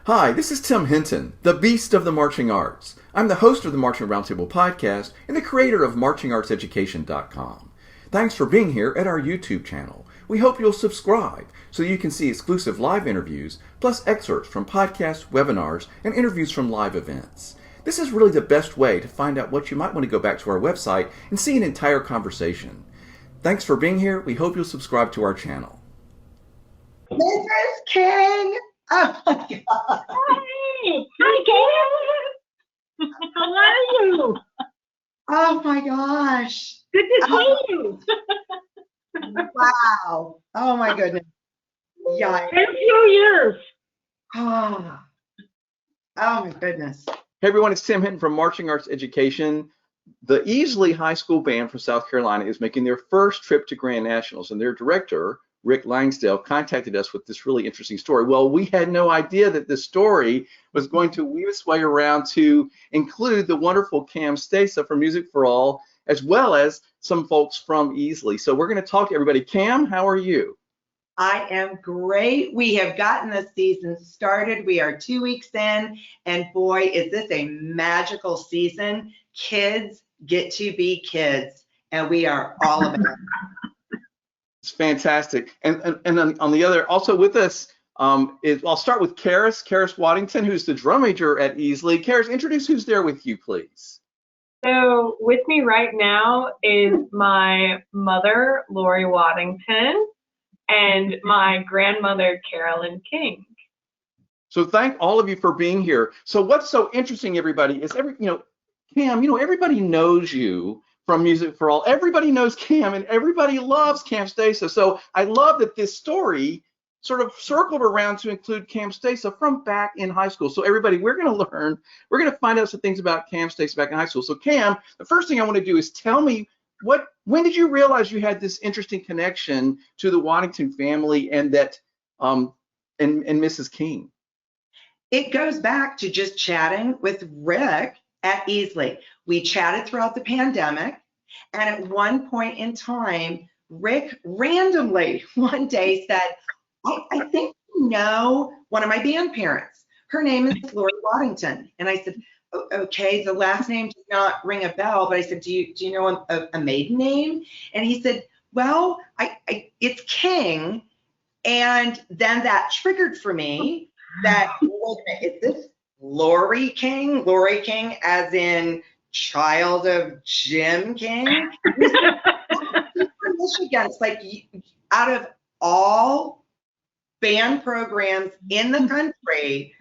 Hi, this is Tim Hinton, the Beast of the Marching Arts. I'm the host of the Marching Roundtable podcast and the creator of marchingartseducation.com. Thanks for being here at our YouTube channel. We hope you'll subscribe so you can see exclusive live interviews, plus excerpts from podcasts, webinars, and interviews from live events. This is really the best way to find out what you might want to go back to our website and see an entire conversation. Thanks for being here. We hope you'll subscribe to our channel. This is King. Oh my God. Hi, King. How are you? Oh my gosh. Good to see you. Wow. Oh my goodness. Yeah. Been a few years. Oh my goodness. Hey everyone, it's Tim Hinton from Marching Arts Education. The Easley High School Band from South Carolina is making their first trip to Grand Nationals, and their director, Rick Langsdale, contacted us with this really interesting story. Well, we had no idea that this story was going to weave its way around to include the wonderful Cam Stasa from Music for All, as well as some folks from Easley. So we're going to talk to everybody. Cam, how are you? I am great. We have gotten the season started. We are 2 weeks in, and boy, is this a magical season. Kids get to be kids, and we are all about it. It's fantastic. And on the other, also with us, I'll start with Carys Waddington, who's the drum major at Easley. Carys, introduce who's there with you, please. So with me right now is my mother, Lori Waddington, and my grandmother, Carolyn King. So thank all of you for being here. So what's so interesting, everybody, is Cam, everybody knows you from Music for All. Everybody knows Cam, and everybody loves Cam Stasa. So I love that this story sort of circled around to include Cam Stasa from back in high school. So everybody, we're going to find out some things about Cam Stasa back in high school. So Cam, the first thing I want to do is tell me when did you realize you had this interesting connection to the Waddington family and that and Mrs. King? It goes back to just chatting with Rick at Easley. We chatted throughout the pandemic, and at one point in time, Rick randomly one day said, I think you know one of my band parents. Her name is Lori Waddington. And I said, okay, the last name does not ring a bell, but I said, do you know a maiden name? And he said, well, it's King. And then that triggered for me that, wait a minute, is this Lori King? Lori King as in child of Jim King? Michigan, it's like out of all band programs in the country,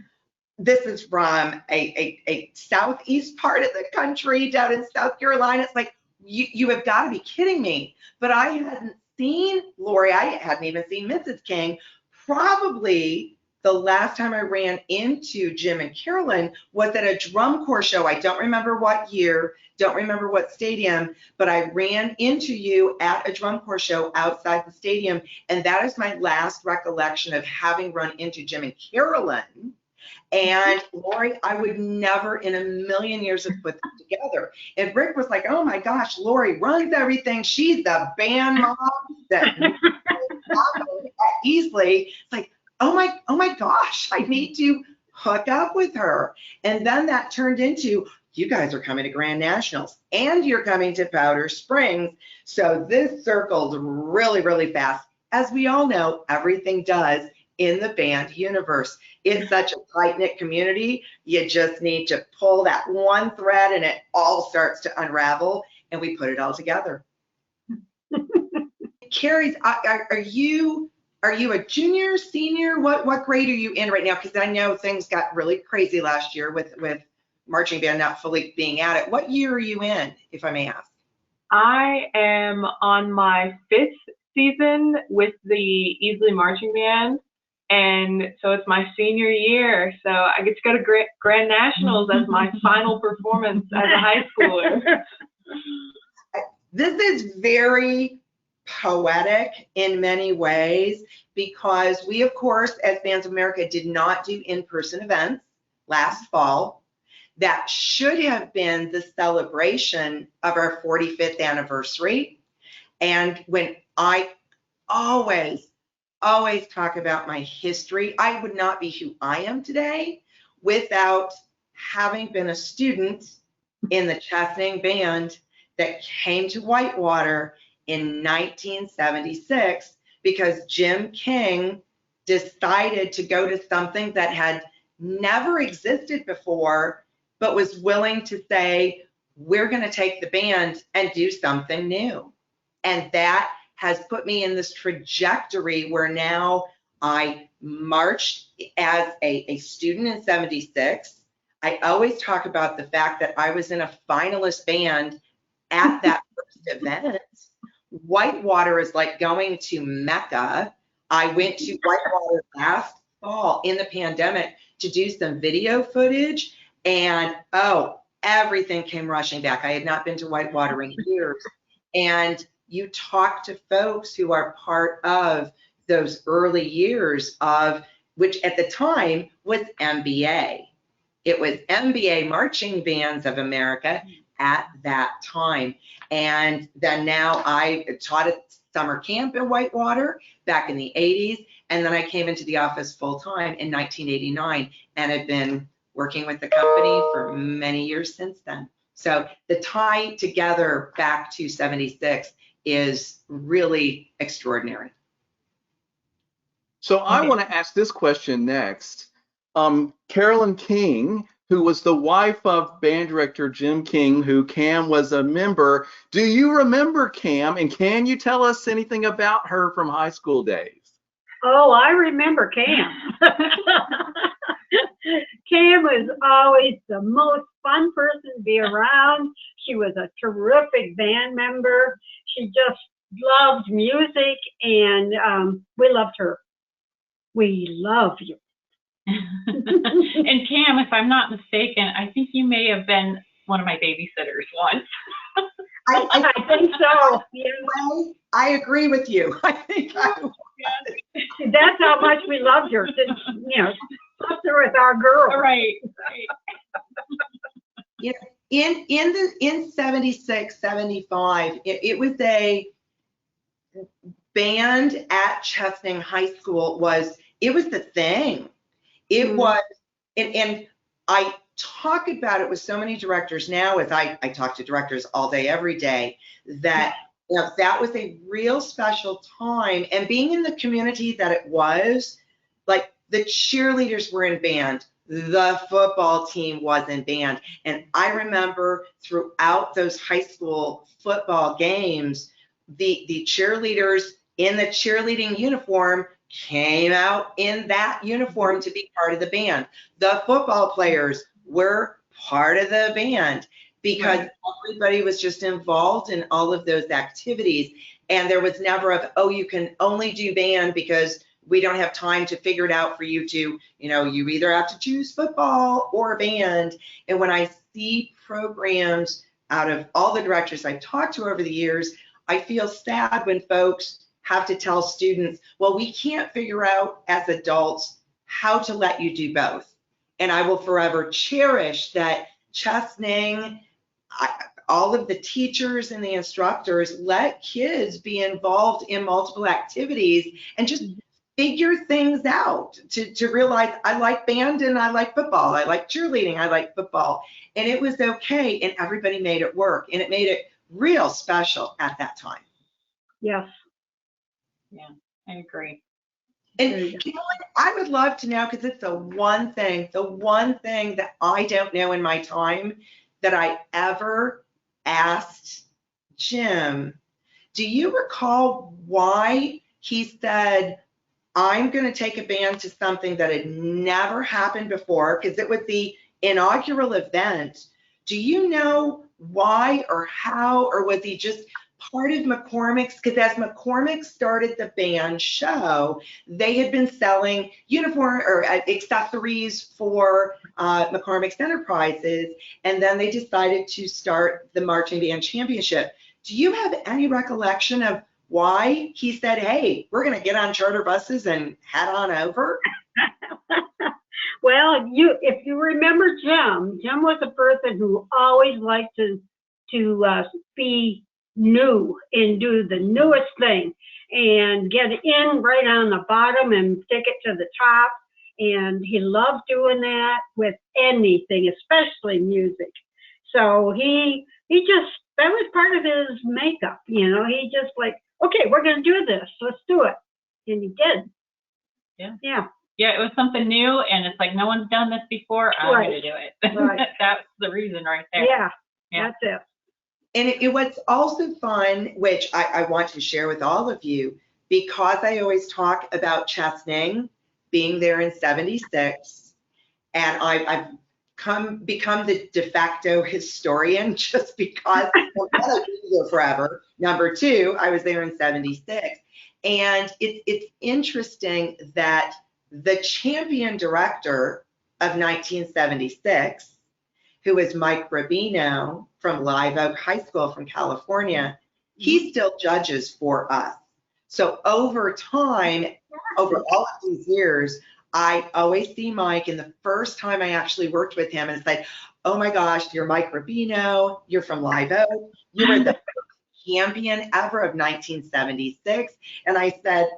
this is from a southeast part of the country down in South Carolina. It's like, you have got to be kidding me. But I hadn't seen Lori. I hadn't even seen Mrs. King. Probably the last time I ran into Jim and Carolyn was at a drum corps show. I don't remember what year, don't remember what stadium, but I ran into you at a drum corps show outside the stadium. And that is my last recollection of having run into Jim and Carolyn. And Lori, I would never in a million years have put them together. And Rick was like, oh my gosh, Lori runs everything. She's the band mom that at Easley. It's like, oh my gosh, I need to hook up with her. And then that turned into, you guys are coming to Grand Nationals and you're coming to Powder Springs. So this circled really, really fast. As we all know, everything does in the band universe. It's such a tight-knit community. You just need to pull that one thread and it all starts to unravel, and we put it all together. Carys, are you a junior, senior? What grade are you in right now? Because I know things got really crazy last year with marching band not fully being at it. What year are you in, if I may ask? I am on my 5th season with the Easley Marching Band. And so it's my senior year, so I get to go to Grand Nationals as my final performance as a high schooler. This is very poetic in many ways because we, of course, as Bands of America, did not do in-person events last fall. That should have been the celebration of our 45th anniversary. And when I always always talk about my history. I would not be who I am today without having been a student in the Chesaning Band that came to Whitewater in 1976 because Jim King decided to go to something that had never existed before, but was willing to say, we're going to take the band and do something new. And that has put me in this trajectory where now I marched as a student in 76. I always talk about the fact that I was in a finalist band at that first event. Whitewater is like going to Mecca. I went to Whitewater last fall in the pandemic to do some video footage, and everything came rushing back. I had not been to Whitewater in years. And you talk to folks who are part of those early years of, which at the time was MBA. It was MBA Marching Bands of America at that time. And then now I taught at summer camp in Whitewater back in the 80s. And then I came into the office full time in 1989 and have been working with the company for many years since then. So the tie together back to 76 is really extraordinary. So I want to ask this question next. Carolyn King, who was the wife of band director Jim King, who Cam was a member. Do you remember Cam? And can you tell us anything about her from high school days? Oh, I remember Cam. Cam was always the most fun person to be around. She was a terrific band member. She just loved music, and we loved her. We love you. And Cam, if I'm not mistaken, I think you may have been one of my babysitters once. I think so. Yeah. Well, I agree with you. I think I was. That's how much we loved her. Just, up there with our girl. Right. In 76, 75, it was a band at Chesaning High School it was the thing. It was, and I talk about it with so many directors now, as I talk to directors all day, every day, that that was a real special time. And being in the community that it was, like the cheerleaders were in band, the football team was in band. And I remember throughout those high school football games, the cheerleaders in the cheerleading uniform came out in that uniform to be part of the band. The football players were part of the band because everybody was just involved in all of those activities. And there was never you can only do band because we don't have time to figure it out for you to, you either have to choose football or band. And when I see programs out of all the directors I've talked to over the years, I feel sad when folks have to tell students, well, we can't figure out as adults how to let you do both. And I will forever cherish that Chesaning, all of the teachers and the instructors let kids be involved in multiple activities and just figure things out to realize I like band and I like football. I like cheerleading, I like football. And it was okay, and everybody made it work, and it made it real special at that time. Yes. Yeah, I agree. And Carolyn, I would love to know, because it's the one thing that I don't know in my time that I ever asked Jim. Do you recall why he said, I'm going to take a band to something that had never happened before, because it was the inaugural event? Do you know why or how, or was he just part of McCormick's? Because as McCormick started the band show, they had been selling uniform or accessories for McCormick's Enterprises, and then they decided to start the Marching Band Championship. Do you have any recollection of why he said, hey, we're going to get on charter buses and head on over? Well, if you remember Jim was a person who always liked to be new and do the newest thing and get in right on the bottom and take it to the top. And he loved doing that with anything, especially music. So he just, that was part of his makeup, you know. He just like, okay, we're going to do this. Let's do it. And he did. Yeah. Yeah. Yeah, it was something new, and it's like, no one's done this before. I'm going to do it. Right. That's the reason right there. Yeah. Yeah. That's it. And it was also fun, which I want to share with all of you, because I always talk about Chesning being there in 76, and I've become the de facto historian just because well, I've been there forever. Number two, I was there in 76. And it's interesting that the champion director of 1976, who is Mike Rubino from Live Oak High School from California, he still judges for us. So over time, over all of these years, I always see Mike, and the first time I actually worked with him, and it's like, oh my gosh, you're Mike Rubino, you're from Live Oak, you were the champion ever of 1976. And I said,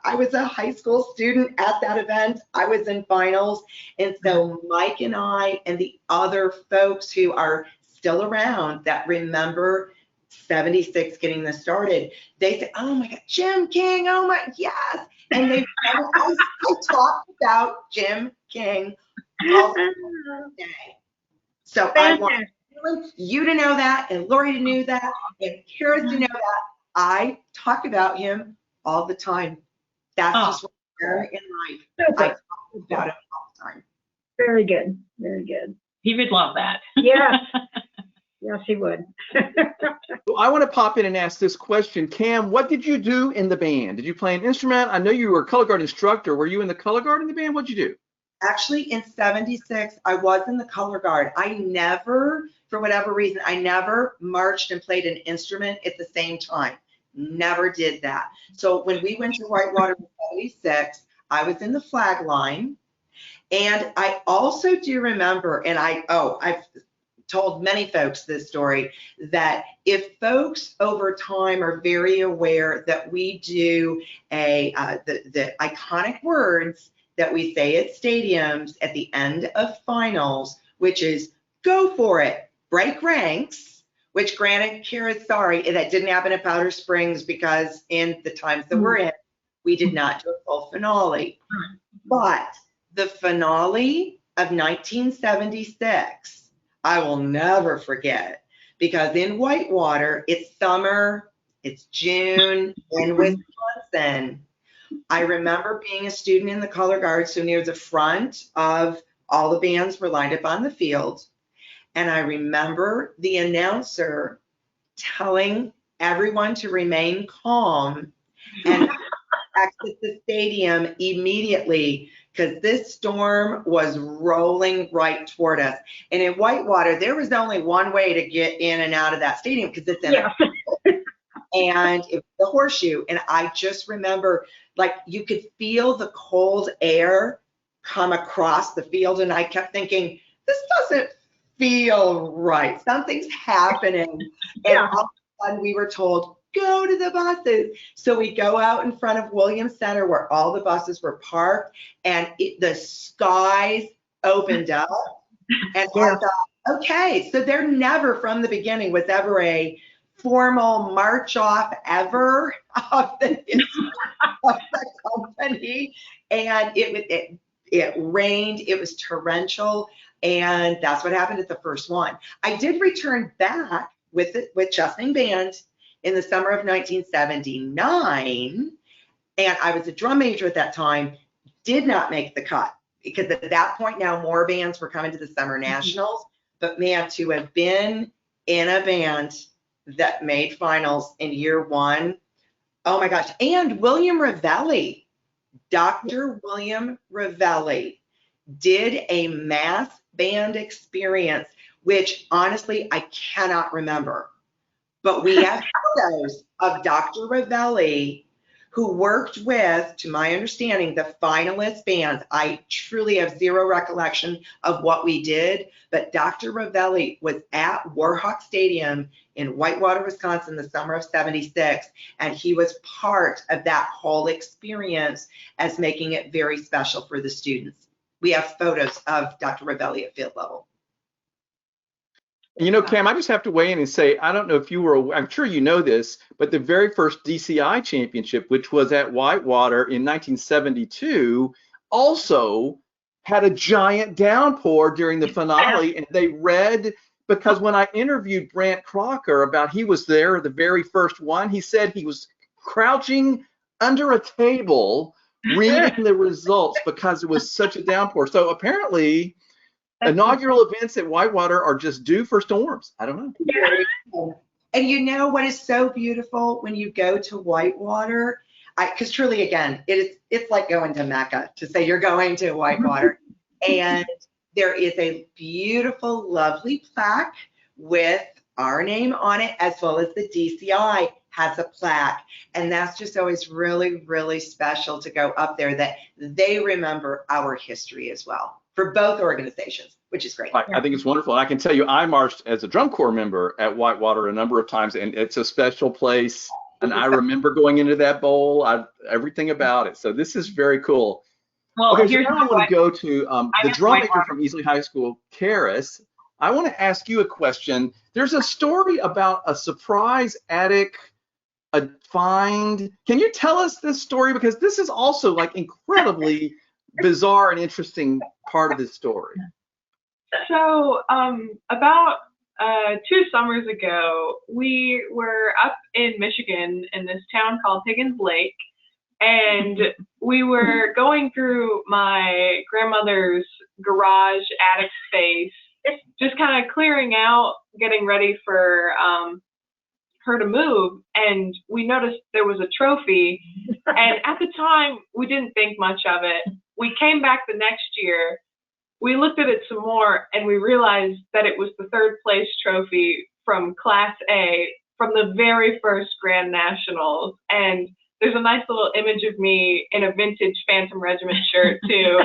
I was a high school student at that event. I was in finals. And so Mike and I and the other folks who are still around that remember 76 getting this started, they say, oh my God, Jim King, oh my, yes. And I talked about Jim King all day. So I want you to know that, and Lori to know that, and Carys to know that. I talk about him all the time. That's just what we're in life. I talk about him all the time. Very good. Very good. He would love that. Yeah. Yes, he would. Well, I want to pop in and ask this question. Cam, what did you do in the band? Did you play an instrument? I know you were a color guard instructor. Were you in the color guard in the band? What'd you do? Actually, in 76, I was in the color guard. I never, for whatever reason, I never marched and played an instrument at the same time. Never did that. So when we went to Whitewater in 76, I was in the flag line. And I also do remember, and I've told many folks this story, that if folks over time are very aware that we do the iconic words that we say at stadiums at the end of finals, which is go for it, break ranks, which granted, Carys, sorry, that didn't happen at Powder Springs because in the times that we're in, we did not do a full finale. But the finale of 1976, I will never forget, because in Whitewater, it's summer, it's June in Wisconsin. I remember being a student in the color guard, so near the front of all the bands were lined up on the field. And I remember the announcer telling everyone to remain calm and exit the stadium immediately, because this storm was rolling right toward us. And in Whitewater, there was only one way to get in and out of that stadium, because it's in and it was the horseshoe. And I just remember, like, you could feel the cold air come across the field, and I kept thinking, this doesn't feel right. Something's happening. And all of a sudden we were told, go to the buses. So we go out in front of Williams Center where all the buses were parked, and the skies opened up. And I thought, okay, so there never from the beginning was ever a formal march off ever of the company. And it rained, it was torrential, and that's what happened at the first one. I did return back with Chesning Band in the summer of 1979, and I was a drum major at that time, did not make the cut, because at that point now more bands were coming to the Summer Nationals. But man, to have been in a band that made finals in year one, oh my gosh. And William Ravelli, Dr. William Ravelli, did a mass band experience, which honestly I cannot remember. But we have photos of Dr. Ravelli, who worked with, to my understanding, the finalist bands. I truly have zero recollection of what we did, but Dr. Ravelli was at Warhawk Stadium in Whitewater, Wisconsin, the summer of '76, and he was part of that whole experience as making it very special for the students. We have photos of Dr. Ravelli at field level. You know, Cam, I just have to weigh in and say, I don't know if you were, I'm sure you know this, but the very first DCI championship, which was at Whitewater in 1972, also had a giant downpour during the finale. And they read, because when I interviewed Brant Crocker about he was there, the very first one, he said he was crouching under a table reading the results because it was such a downpour. So apparently, inaugural events at Whitewater are just due for storms. I don't know. And you know what is so beautiful when you go to Whitewater? Because truly, again, it's like going to Mecca to say you're going to Whitewater. And there is a beautiful, lovely plaque with our name on it, as well as the DCI has a plaque. And that's just always really, really special to go up there, that they remember our history as well for both organizations, which is great. I think it's wonderful. And I can tell you, I marched as a drum corps member at Whitewater a number of times, and it's a special place. And I remember going into that bowl, everything about it. So this is very cool. Well, okay, so here's now I want to go to the drum maker from Easley High School, Carys. I want to ask you a question. There's a story about a surprise attic find. Can you tell us this story? Because this is also like incredibly bizarre and interesting part of this story. So about 2 summers ago, we were up in Michigan in this town called Higgins Lake, and we were going through my grandmother's garage attic space, just kind of clearing out, getting ready for her to move, and we noticed there was a trophy, and at the time we didn't think much of it. We came back the next year, we looked at it some more, and we realized that it was the 3rd place trophy from Class A from the very first Grand Nationals. And there's a nice little image of me in a vintage Phantom Regiment shirt too,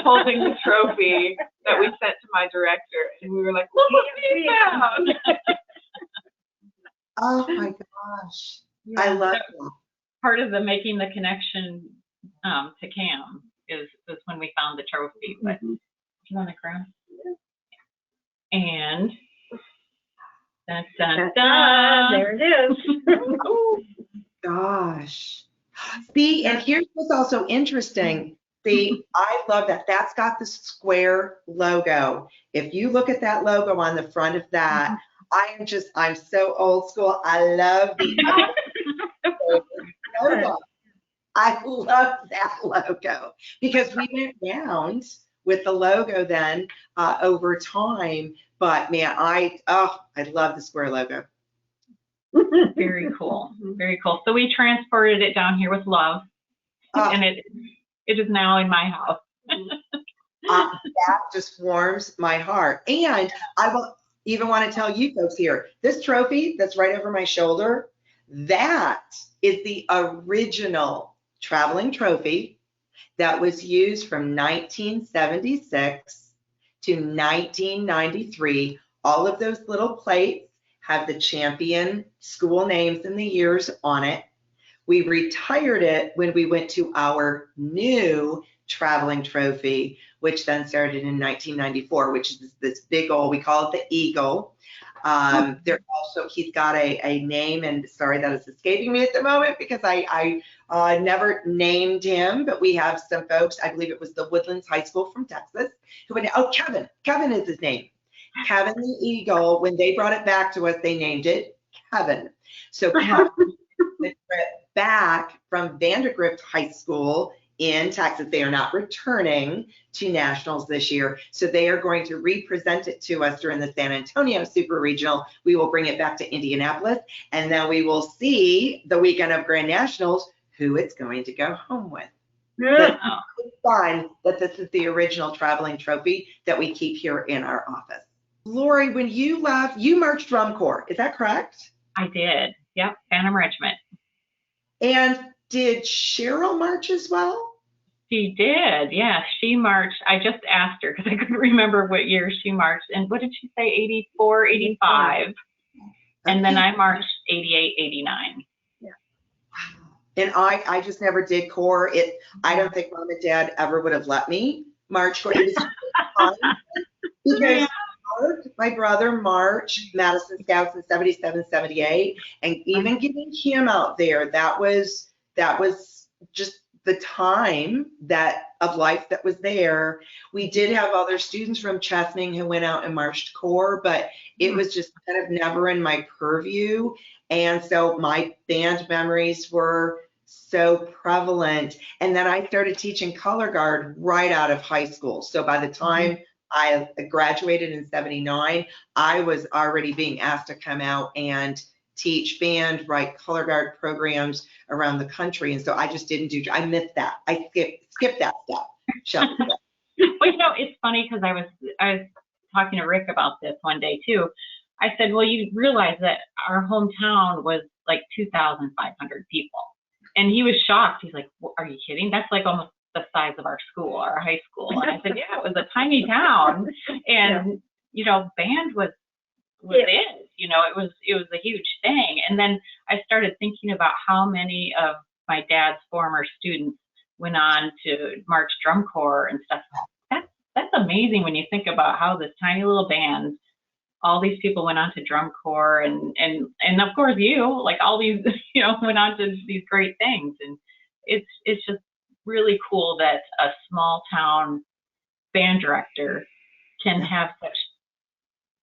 holding the trophy that we sent to my director. And we were like, look what we found. Oh my gosh. Yeah. I love that. Part of the making the connection to Cam is when we found the trophy. But do you want to grab? And dun, dun, dun. There it is. Oh gosh. See, and here's what's also interesting. See, I love that. That's got the square logo. If you look at that logo on the front of that, I'm so old school. I love the logo. I love that logo because we went round with the logo then over time. But man, I love the square logo. Very cool. Very cool. So we transported it down here with love, and it is now in my house. That just warms my heart. And I will even want to tell you folks here, this trophy that's right over my shoulder, that is the original traveling trophy that was used from 1976 to 1993. All of those little plates have the champion school names and the years on it. We retired it when we went to our new traveling trophy, which then started in 1994, which is this big old, we call it the Eagle. There also, he's got a name, and sorry that is escaping me at the moment because I never named him, but we have some folks, I believe it was the Woodlands High School from Texas, who went, Kevin is his name. Kevin the Eagle, when they brought it back to us, they named it Kevin. So Kevin went back from Vandergrift High School in Texas. They are not returning to nationals this year, so they are going to represent it to us during the San Antonio Super Regional. We will bring it back to Indianapolis, and then we will see the weekend of Grand Nationals who it's going to go home with. Yeah. It's fun that this is the original traveling trophy that we keep here in our office. Lori, when you left, you marched drum corps, is that correct? I did. Yep, Phantom Regiment. And Did Cheryl march as well? She did, yeah. She marched. I just asked her because I couldn't remember what year she marched. And what did she say? 84, 85. And then I marched 88, 89. Yeah. And I just never did corps. I don't think Mom and Dad ever would have let me march corps. It was fun because my brother marched Madison Scouts in 77, 78, and even getting him out there, that was just the time of life that was there. We did have other students from Chesaning who went out and marched corps, but it was just kind of never in my purview. And so my band memories were so prevalent. And then I started teaching color guard right out of high school. So by the time I graduated in 79, I was already being asked to come out and teach band, write color guard programs around the country. And so I just I missed that. I skipped that step. Well, it's funny because I was talking to Rick about this one day too. I said, well, you realize that our hometown was like 2,500 people. And he was shocked. He's like, well, are you kidding? That's like almost the size of our school, our high school. And I said, yeah, it was a tiny town. And, band was it. It was a huge thing. And then I started thinking about how many of my dad's former students went on to march drum corps and stuff. That's amazing when you think about how this tiny little band, all these people went on to drum corps and of course all these, went on to these great things. And it's just really cool that a small town band director can have such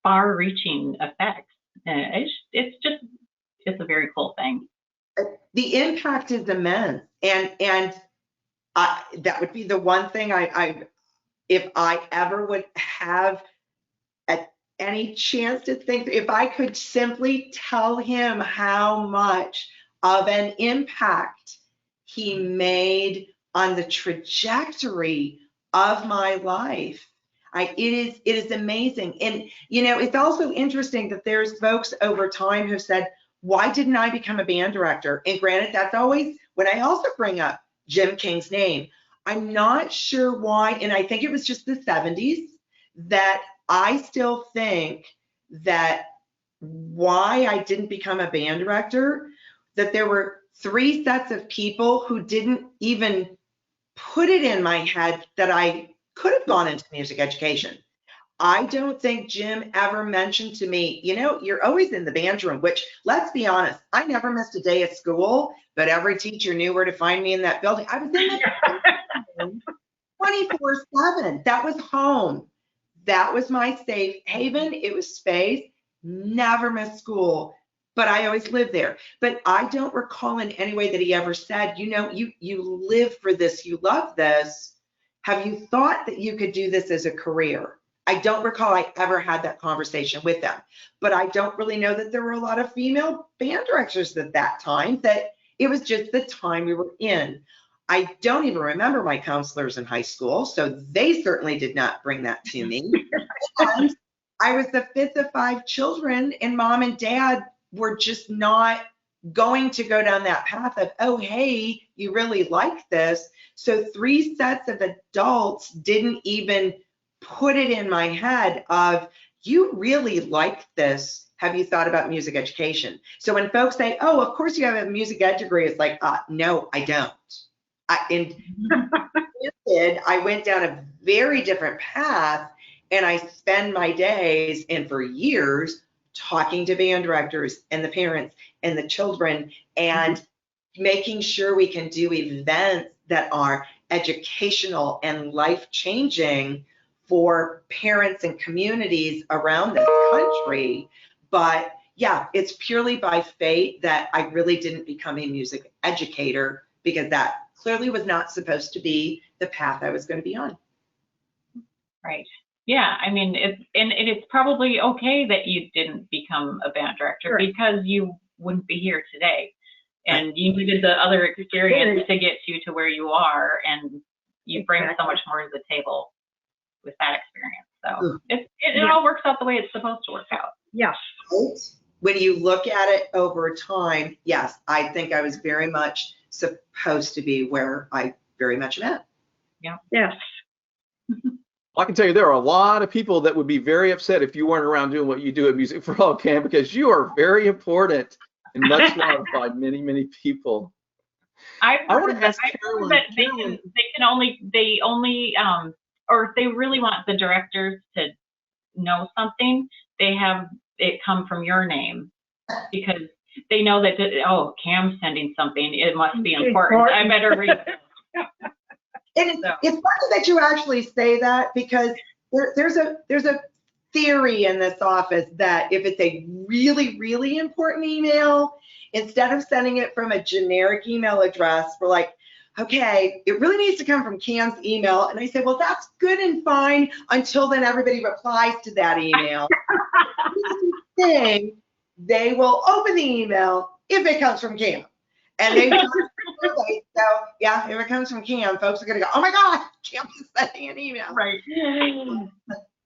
far-reaching effects. It's a very cool thing. The impact is immense, and that would be the one thing if I ever would have any chance to think, if I could simply tell him how much of an impact he made on the trajectory of my life. It is amazing. And, it's also interesting that there's folks over time who've said, why didn't I become a band director? And granted, that's always when I also bring up Jim King's name. I'm not sure why, and I think it was just the 70s, that I still think that why I didn't become a band director, that there were 3 sets of people who didn't even put it in my head that I could have gone into music education. I don't think Jim ever mentioned to me, you're always in the band room, which, let's be honest, I never missed a day at school, but every teacher knew where to find me in that building. I was in that 24/7. That was home. That was my safe haven. It was space. Never missed school, but I always lived there. But I don't recall in any way that he ever said, you live for this, you love this. Have you thought that you could do this as a career? I don't recall I ever had that conversation with them, but I don't really know that there were a lot of female band directors at that time, that it was just the time we were in. I don't even remember my counselors in high school, so they certainly did not bring that to me. And I was the 5th of 5 children, and Mom and Dad were just not going to go down that path of, oh, hey, you really like this. So 3 sets of adults didn't even put it in my head of, you really like this. Have you thought about music education? So when folks say, oh, of course you have a music ed degree, it's like, no, I don't. I went down a very different path, and I spend my days and for years talking to band directors and the parents and the children and making sure we can do events that are educational and life-changing for parents and communities around this country. But yeah, it's purely by fate that I really didn't become a music educator, because that clearly was not supposed to be the path I was going to be on. Right. Yeah, I mean, it's probably okay that you didn't become a band director, right, because you wouldn't be here today, and you needed the other experience to get you to where you are, and you bring so much more to the table with that experience. So it all works out the way it's supposed to work out. Yes. When you look at it over time, yes, I think I was very much supposed to be where I very much am at. Yeah. Yes. I can tell you there are a lot of people that would be very upset if you weren't around doing what you do at Music for All, Cam, because you are very important and much loved by many, many people. I've I want heard to that, ask I've heard Carolyn. that they only, or if they really want the directors to know something, they have it come from your name, because they know that, oh, Cam's sending something, it must be important. I better read it. And it's funny that you actually say that, because there's a theory in this office that if it's a really, really important email, instead of sending it from a generic email address, we're like, okay, it really needs to come from Cam's email. And I say, well, that's good and fine until then everybody replies to that email. Thing, they will open the email if it comes from Cam. And they so yeah, if it comes from Cam, folks are gonna go, oh my God, Cam is sending an email. Right.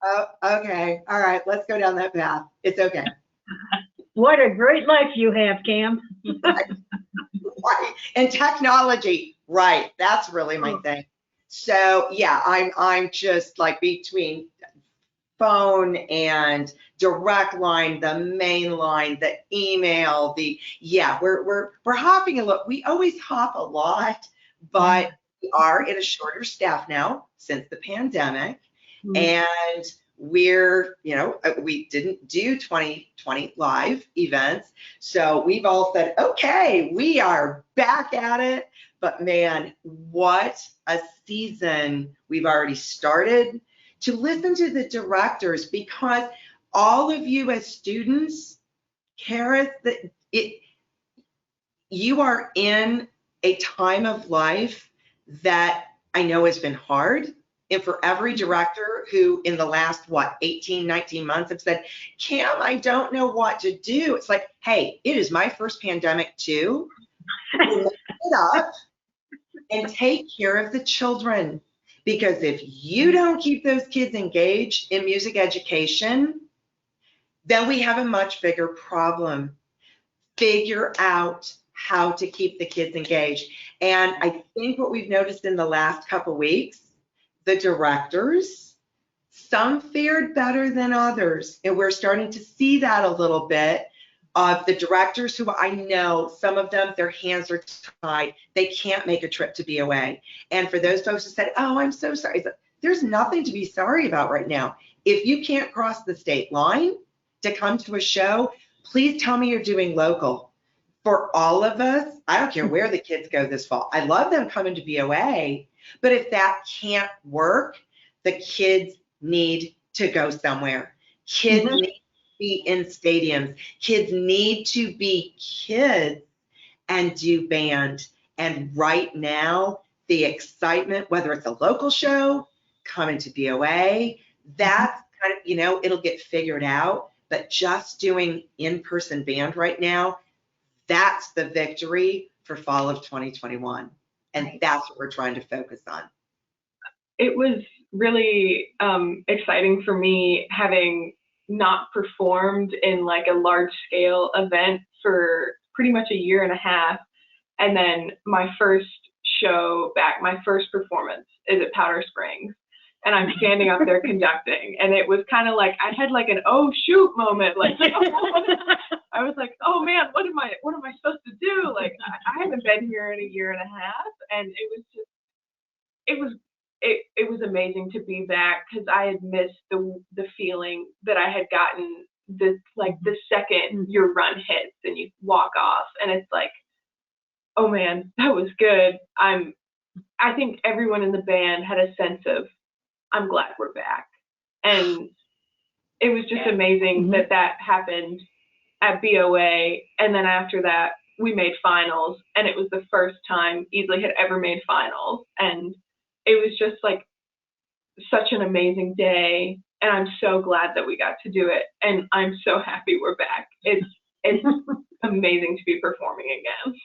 Oh, okay, all right, let's go down that path. It's okay. What a great life you have, Cam. Right. And technology, right? That's really my thing. So yeah, I'm just like between phone and direct line, the main line, the email, we're hopping a lot. We always hop a lot, but we are in a shorter staff now since the pandemic. And we're, we didn't do 2020 live events. So we've all said, okay, we are back at it. But man, what a season we've already started. To listen to the directors, because all of you as students, Carys, you are in a time of life that I know has been hard. And for every director who in the last, 18, 19 months have said, Cam, I don't know what to do. It's like, hey, it is my first pandemic too. Get up and take care of the children. Because if you don't keep those kids engaged in music education, then we have a much bigger problem. Figure out how to keep the kids engaged. And I think what we've noticed in the last couple weeks, the directors, some fared better than others. And we're starting to see that a little bit. Of the directors who I know, some of them, their hands are tied. They can't make a trip to BOA. And for those folks who said, oh, I'm so sorry, there's nothing to be sorry about right now. If you can't cross the state line to come to a show, please tell me you're doing local. For all of us, I don't care where the kids go this fall. I love them coming to BOA, but if that can't work, the kids need to go somewhere. Kids need be in stadiums. Kids need to be kids and do band. And right now, the excitement, whether it's a local show, coming to BOA, that's kind of, it'll get figured out. But just doing in-person band right now, that's the victory for fall of 2021. And that's what we're trying to focus on. It was really exciting for me having not performed in like a large scale event for pretty much a year and a half. And then my first show back, my first performance is at Powder Springs. And I'm standing up there conducting. And it was kind of like, I had like an, oh shoot moment. Like, I was like, oh man, what am I supposed to do? Like, I haven't been here in a year and a half. And it was amazing to be back, because I had missed the feeling that I had gotten the second your run hits and you walk off, and it's like, oh man, that was good. I think everyone in the band had a sense of, I'm glad we're back. And it was just amazing that happened at BOA. And then after that, we made finals, and it was the first time Easley had ever made finals. And it was just like such an amazing day, and I'm so glad that we got to do it, and I'm so happy we're back. It's amazing to be performing again.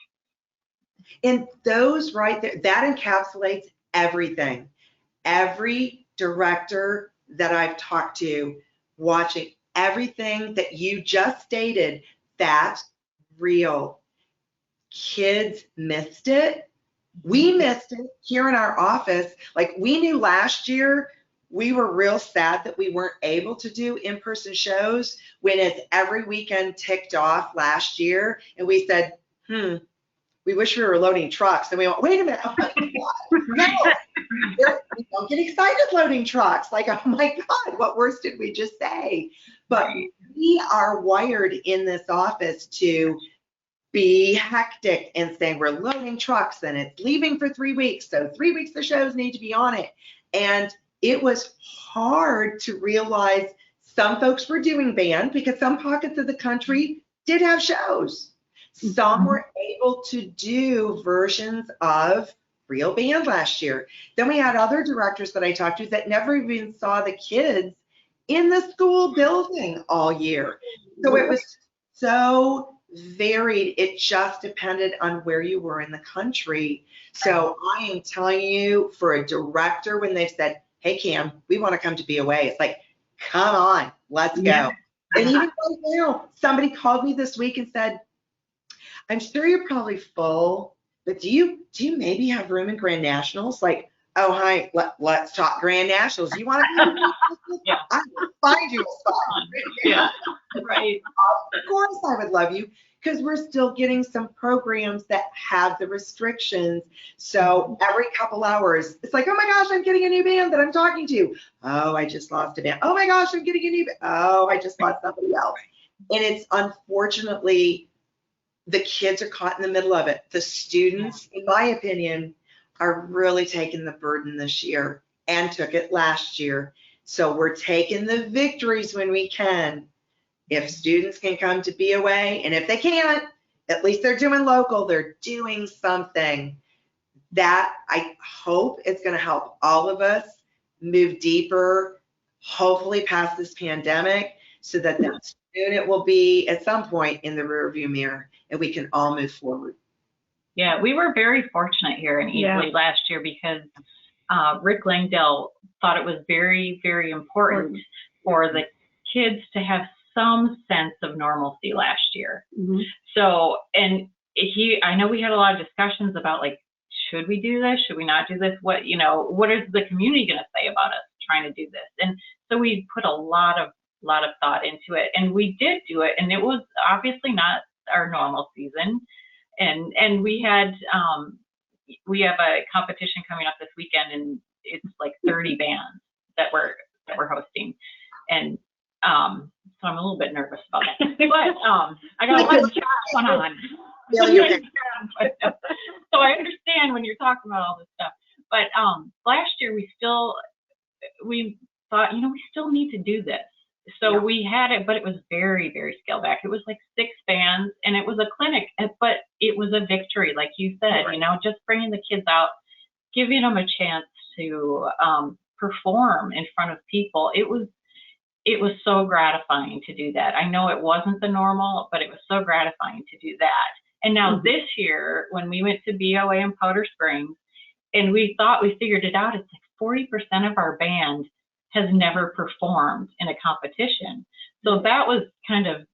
And those right there, that encapsulates everything. Every director that I've talked to, watching everything that you just stated, that's real. kids missed it. We missed it here in our office. Like, we knew last year we were real sad that we weren't able to do in-person shows when it's every weekend ticked off last year. And we said, we wish we were loading trucks. And we went, wait a minute. Oh my God. No, we don't get excited loading trucks. Like, oh my God, what worse did we just say? But we are wired in this office to be hectic and saying we're loading trucks and it's leaving for 3 weeks. So 3 weeks the shows need to be on it. And it was hard to realize some folks were doing band because some pockets of the country did have shows. Some were able to do versions of real band last year. Then we had other directors that I talked to that never even saw the kids in the school building all year. So it was so varied. It just depended on where you were in the country. So I am telling you, for a director, when they've said, hey, Cam, we want to come to BOA, it's like, come on, let's go. And even right now, somebody called me this week and said, I'm sure you're probably full, but do you maybe have room in Grand Nationals? Like, oh, hi, let's talk Grand Nationals. You want to come? I will find you a spot. Yeah, right. Of course I would love you, because we're still getting some programs that have the restrictions. So every couple hours, it's like, oh my gosh, I'm getting a new band that I'm talking to. Oh, I just lost a band. Oh my gosh, I'm getting a new band. Oh, I just lost somebody else. And it's unfortunately, the kids are caught in the middle of it. The students, in my opinion, are really taking the burden this year and took it last year. So we're taking the victories when we can. If students can come to BOA, and if they can't, at least they're doing local, they're doing something. That, I hope, is going to help all of us move deeper, hopefully past this pandemic, so that soon it will be at some point in the rearview mirror and we can all move forward. Yeah, we were very fortunate here in Easley last year because Rick Langdale thought it was very, very important for the kids to have some sense of normalcy last year. So, and I know we had a lot of discussions about, like, should we do this? Should we not do this? What is the community going to say about us trying to do this? And so we put a lot of thought into it, and we did do it, and it was obviously not our normal season. And we have a competition coming up this weekend, and it's like 30 bands that we're hosting, and so I'm a little bit nervous about that. But I got a lot of going on. So I understand when you're talking about all this stuff. But last year we thought, we still need to do this. So we had it, but it was very, very scaled back. It was like 6 bands, and it was a clinic, but it was a victory, like you said, just bringing the kids out, giving them a chance to perform in front of people. It was so gratifying to do that. I know it wasn't the normal, but it was so gratifying to do that. And now this year, when we went to BOA in Powder Springs, and we figured it out, it's like 40% of our band has never performed in a competition. So that was kind of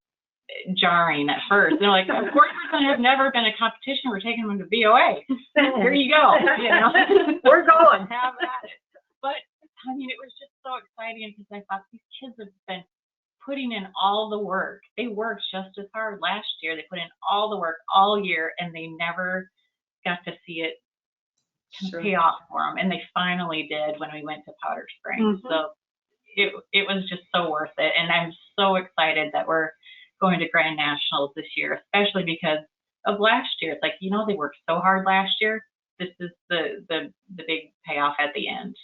jarring at first. They're like, 40% have never been in a competition. We're taking them to BOA. Here you go. We're going. Have at it. But I mean, it was just so exciting because I thought these kids have been putting in all the work. They worked just as hard last year. They put in all the work all year, and they never got to see it pay off for them. And they finally did when we went to Powder Springs. So it was just so worth it. And I'm so excited that we're going to Grand Nationals this year, especially because of last year. It's like, they worked so hard last year. This is the big payoff at the end.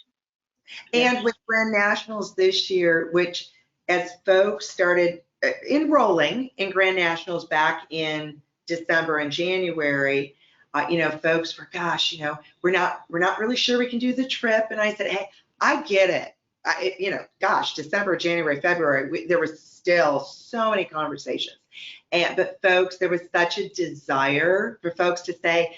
And with Grand Nationals this year, which as folks started enrolling in Grand Nationals back in December and January, folks were, gosh, we're not really sure we can do the trip. And I said, hey, I get it. December, January, February, there was still so many conversations. But folks, there was such a desire for folks to say,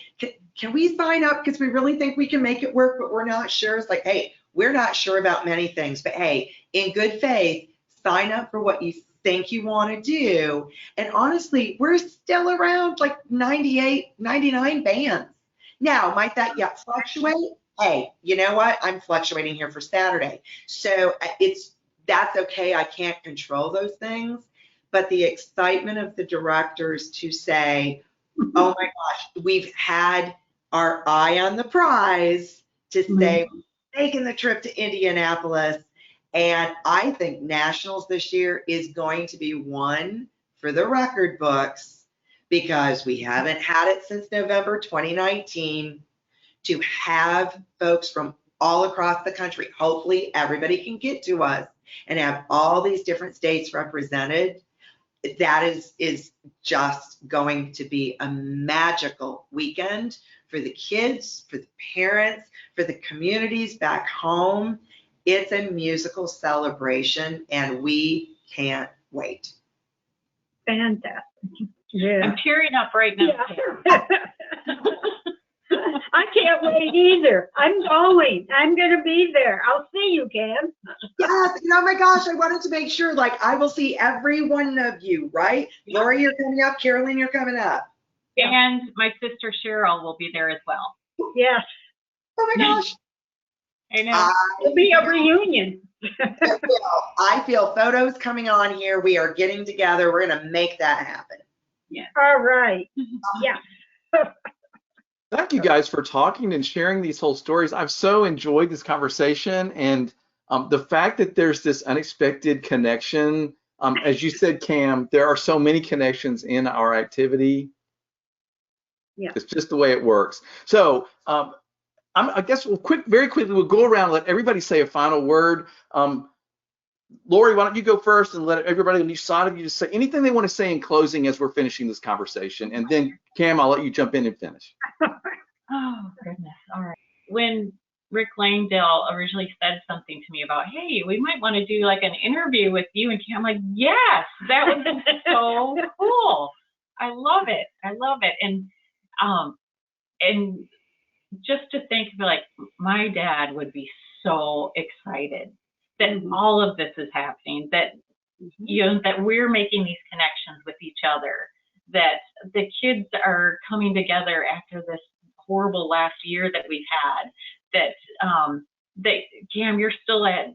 can we sign up? Because we really think we can make it work, but we're not sure. It's like, hey, we're not sure about many things, but hey, in good faith, sign up for what you think you want to do. And honestly, we're still around like 98, 99 bands. Now, might that yet fluctuate? Hey, you know what? I'm fluctuating here for Saturday. So that's okay. I can't control those things. But the excitement of the directors to say, oh my gosh, we've had our eye on the prize, to say, taking the trip to Indianapolis. And I think Nationals this year is going to be one for the record books, because we haven't had it since November 2019, to have folks from all across the country. Hopefully everybody can get to us and have all these different states represented. That is just going to be a magical weekend for the kids, for the parents, for the communities back home. It's a musical celebration, and we can't wait. Fantastic. Yeah. I'm tearing up right now. Yeah. I can't wait either. I'm going. I'm going to be there. I'll see you, Cam. Yes. And oh my gosh, I wanted to make sure, like, I will see every one of you, right? Yeah. Lori, you're coming up. Carolyn, you're coming up. And my sister Cheryl will be there as well. Yes. Oh my gosh. I know. It'll be a reunion. I feel photos coming on here. We are getting together. We're going to make that happen. Yeah. All right. Yeah. Thank you guys for talking and sharing these whole stories. I've so enjoyed this conversation, and the fact that there's this unexpected connection. As you said, Cam, there are so many connections in our activity. Yeah. It's just the way it works. So I guess very quickly, we'll go around and let everybody say a final word. Lori, why don't you go first and let everybody on each side of you just say anything they want to say in closing as we're finishing this conversation. And then, Cam, I'll let you jump in and finish. Oh, goodness. All right. When Rick Langdale originally said something to me about, hey, we might want to do like an interview with you and Cam, I'm like, yes, that would be so cool. I love it. I love it. And just to think, like, my dad would be so excited that all of this is happening, that, you know, that we're making these connections with each other, that the kids are coming together after this horrible last year that we've had, that Cam, you're still at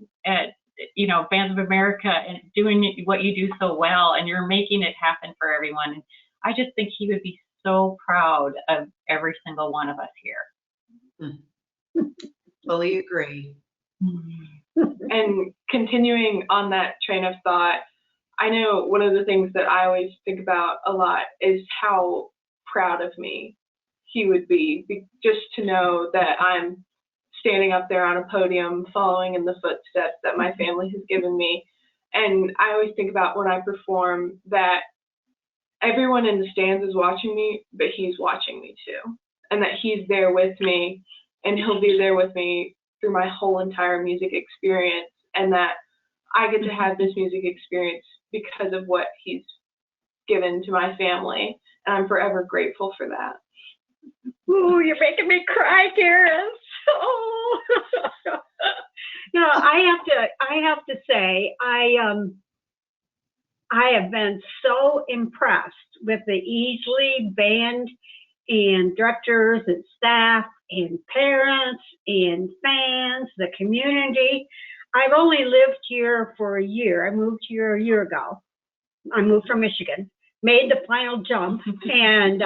you know, Bands of America and doing what you do so well, and you're making it happen for everyone. And I just think he would be so proud of every single one of us here. Fully agree. And continuing on that train of thought, I know one of the things that I always think about a lot is how proud of me he would be, just to know that I'm standing up there on a podium following in the footsteps that my family has given me. And I always think about when I perform that everyone in the stands is watching me, but he's watching me too. And that he's there with me, and he'll be there with me through my whole entire music experience, and that I get to have this music experience because of what he's given to my family, and I'm forever grateful for that. Ooh, you're making me cry, Carys. Oh. You know, I have to say, I have been so impressed with the Easley Band and directors and staff and parents and fans, the community. I've only lived here for a year. I moved here a year ago. I moved from Michigan, made the final jump, and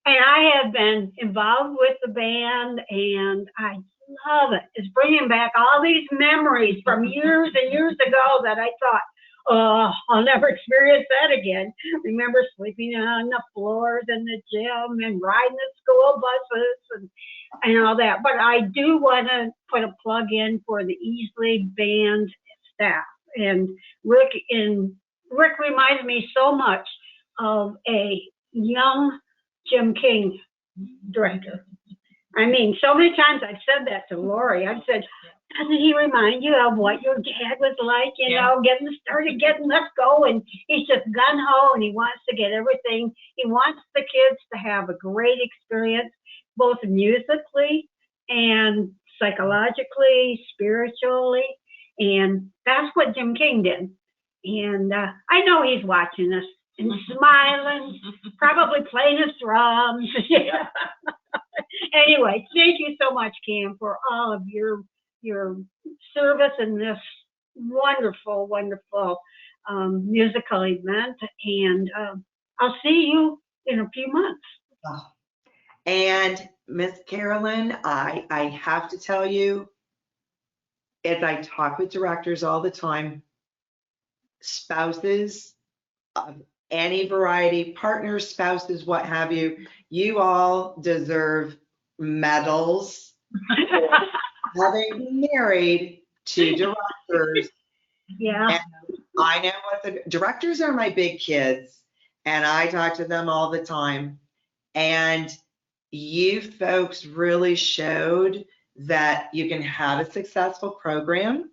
I have been involved with the band, and I love it. It's bringing back all these memories from years and years ago that I thought, oh, I'll never experience that again. Remember sleeping on the floors in the gym and riding the school buses and all that. But I do want to put a plug in for the Easley Band staff. And Rick reminds me so much of a young Jim King director. I mean, so many times I've said that to Lori. I've said, doesn't he remind you of what your dad was like, you know, getting started, let's go. And he's just gung-ho, and he wants to get everything. He wants the kids to have a great experience, both musically and psychologically, spiritually. And that's what Jim King did. And I know he's watching us and smiling, probably playing his drums. Anyway, thank you so much, Cam, for all of your service in this wonderful, wonderful musical event. And I'll see you in a few months. Oh. And Miss Carolyn, I have to tell you, as I talk with directors all the time, spouses of any variety, partners, spouses, what have you, you all deserve medals for having been married to directors. Yeah. And I know what the directors are, my big kids, and I talk to them all the time. And you folks really showed that you can have a successful program,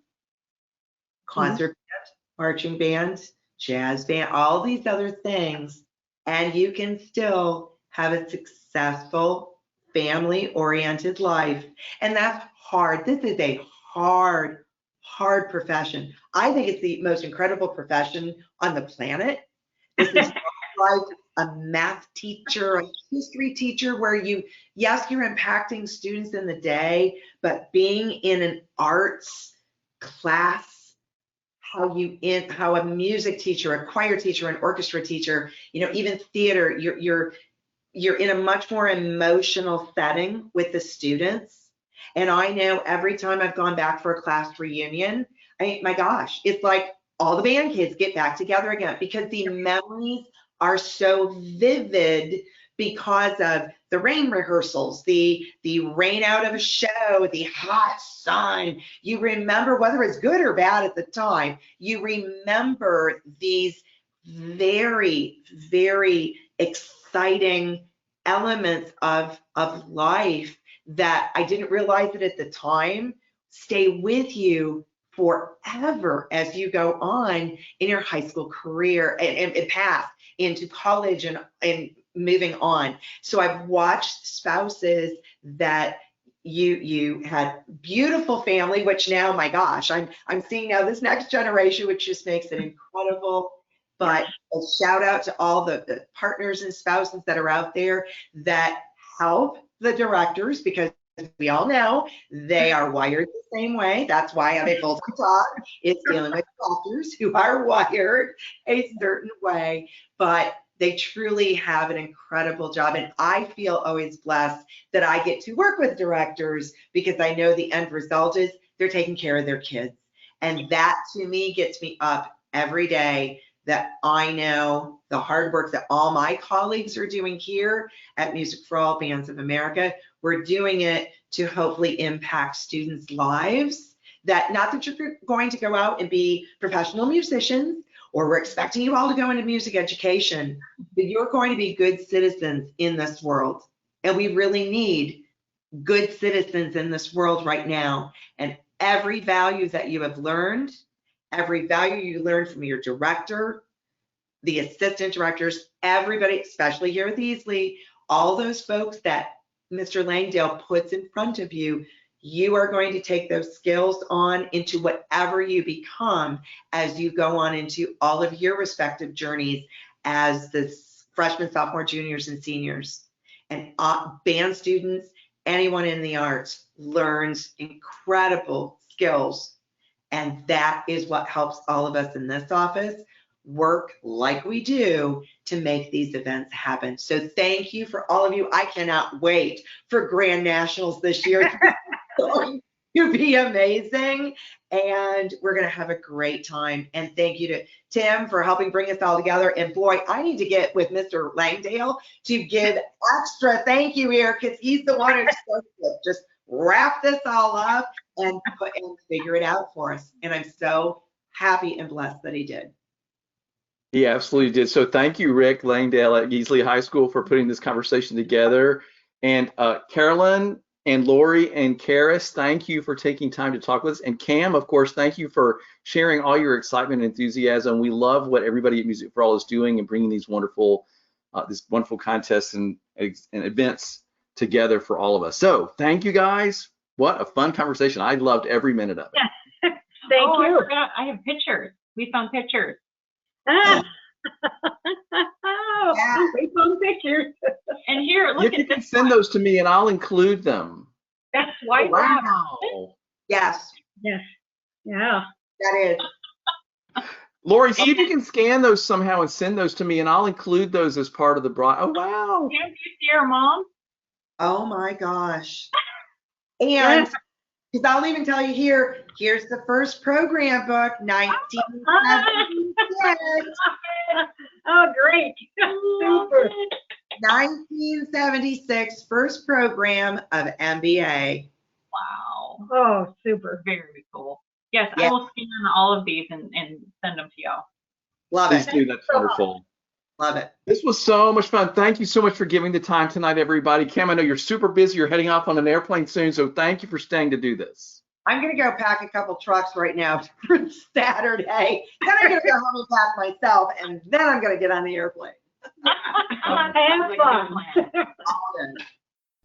concert band, marching band, jazz band, all these other things, and you can still have a successful family-oriented life. And that's hard. This is a hard profession. I think it's the most incredible profession on the planet. This is like a math teacher, a history teacher, where yes, you're impacting students in the day, but being in an arts class, how a music teacher, a choir teacher, an orchestra teacher, even theater, you're in a much more emotional setting with the students. And I know every time I've gone back for a class reunion, my gosh, it's like all the band kids get back together again, because the memories are so vivid because of the rain rehearsals, the rain out of a show, the hot sun. You remember, whether it's good or bad at the time, you remember these very, very exciting elements of life that I didn't realize it at the time stay with you forever as you go on in your high school career and path into college and moving on. So I've watched spouses that you had beautiful family, which now, my gosh, I'm seeing now this next generation, which just makes it incredible. But a shout out to all the partners and spouses that are out there that help the directors, because we all know they are wired the same way. That's why I have a full-time job. It's dealing with doctors who are wired a certain way, but they truly have an incredible job. And I feel always blessed that I get to work with directors, because I know the end result is they're taking care of their kids. And that to me gets me up every day, that I know the hard work that all my colleagues are doing here at Music for All Bands of America. We're doing it to hopefully impact students' lives. That not that you're going to go out and be professional musicians, or we're expecting you all to go into music education, but you're going to be good citizens in this world. And we really need good citizens in this world right now. And every value that you have learned, every value you learned from your director, the assistant directors, everybody, especially here at Easley, all those folks that Mr. Langdale puts in front of you, you are going to take those skills on into whatever you become as you go on into all of your respective journeys as the freshmen, sophomore, juniors, and seniors. And band students, anyone in the arts learns incredible skills. And that is what helps all of us in this office work like we do to make these events happen. So thank you for all of you. I cannot wait for Grand Nationals this year. It's going to be amazing. And we're going to have a great time. And thank you to Tim for helping bring us all together. And boy, I need to get with Mr. Langdale to give extra thank you here, because he's the one who's supposed to just wrap this all up and figure it out for us. And I'm so happy and blessed that he did. He absolutely did. So thank you, Rick Langdale at Easley High School, for putting this conversation together. And Carolyn and Lori and Carys, thank you for taking time to talk with us. And Cam, of course, thank you for sharing all your excitement and enthusiasm. We love what everybody at Music for All is doing and bringing these wonderful contests and events together for all of us. So thank you guys. What a fun conversation. I loved every minute of it. Thank I you. forgot. I have pictures. We found pictures. Ah. Yeah. We found pictures. And here, look If you at can this send one. those to me and I'll include them. That's White Rock. Wow. Yes, Yes. Yeah. that is. Lori, see if you can scan those somehow and send those to me, and I'll include those as part of the broad. Oh, wow. Can you see our mom? Oh my gosh. And because I'll even tell you here's the first program book, 1976. Oh, great. Super. 1976, first program of MBA. Wow. Oh, super. Very cool. Yes, Yeah. I will scan all of these and send them to y'all. Love Please it. do. That's wonderful. Love it. This was so much fun. Thank you so much for giving the time tonight, everybody. Cam, I know you're super busy. You're heading off on an airplane soon, so thank you for staying to do this. I'm going to go pack a couple trucks right now for Saturday. Then I'm going to go home and pack myself, and then I'm going to get on the airplane. Have fun.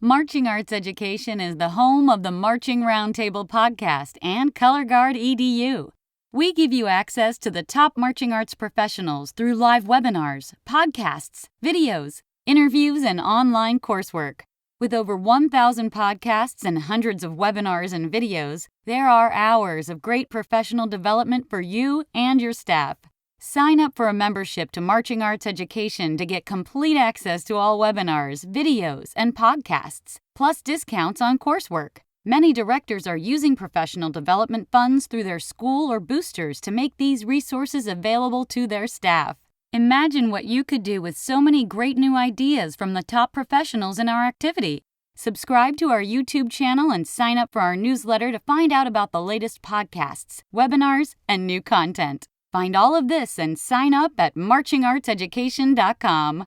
Marching Arts Education is the home of the Marching Roundtable podcast and Color Guard EDU. We give you access to the top marching arts professionals through live webinars, podcasts, videos, interviews, and online coursework. With over 1,000 podcasts and hundreds of webinars and videos, there are hours of great professional development for you and your staff. Sign up for a membership to Marching Arts Education to get complete access to all webinars, videos, and podcasts, plus discounts on coursework. Many directors are using professional development funds through their school or boosters to make these resources available to their staff. Imagine what you could do with so many great new ideas from the top professionals in our activity. Subscribe to our YouTube channel and sign up for our newsletter to find out about the latest podcasts, webinars, and new content. Find all of this and sign up at marchingartseducation.com.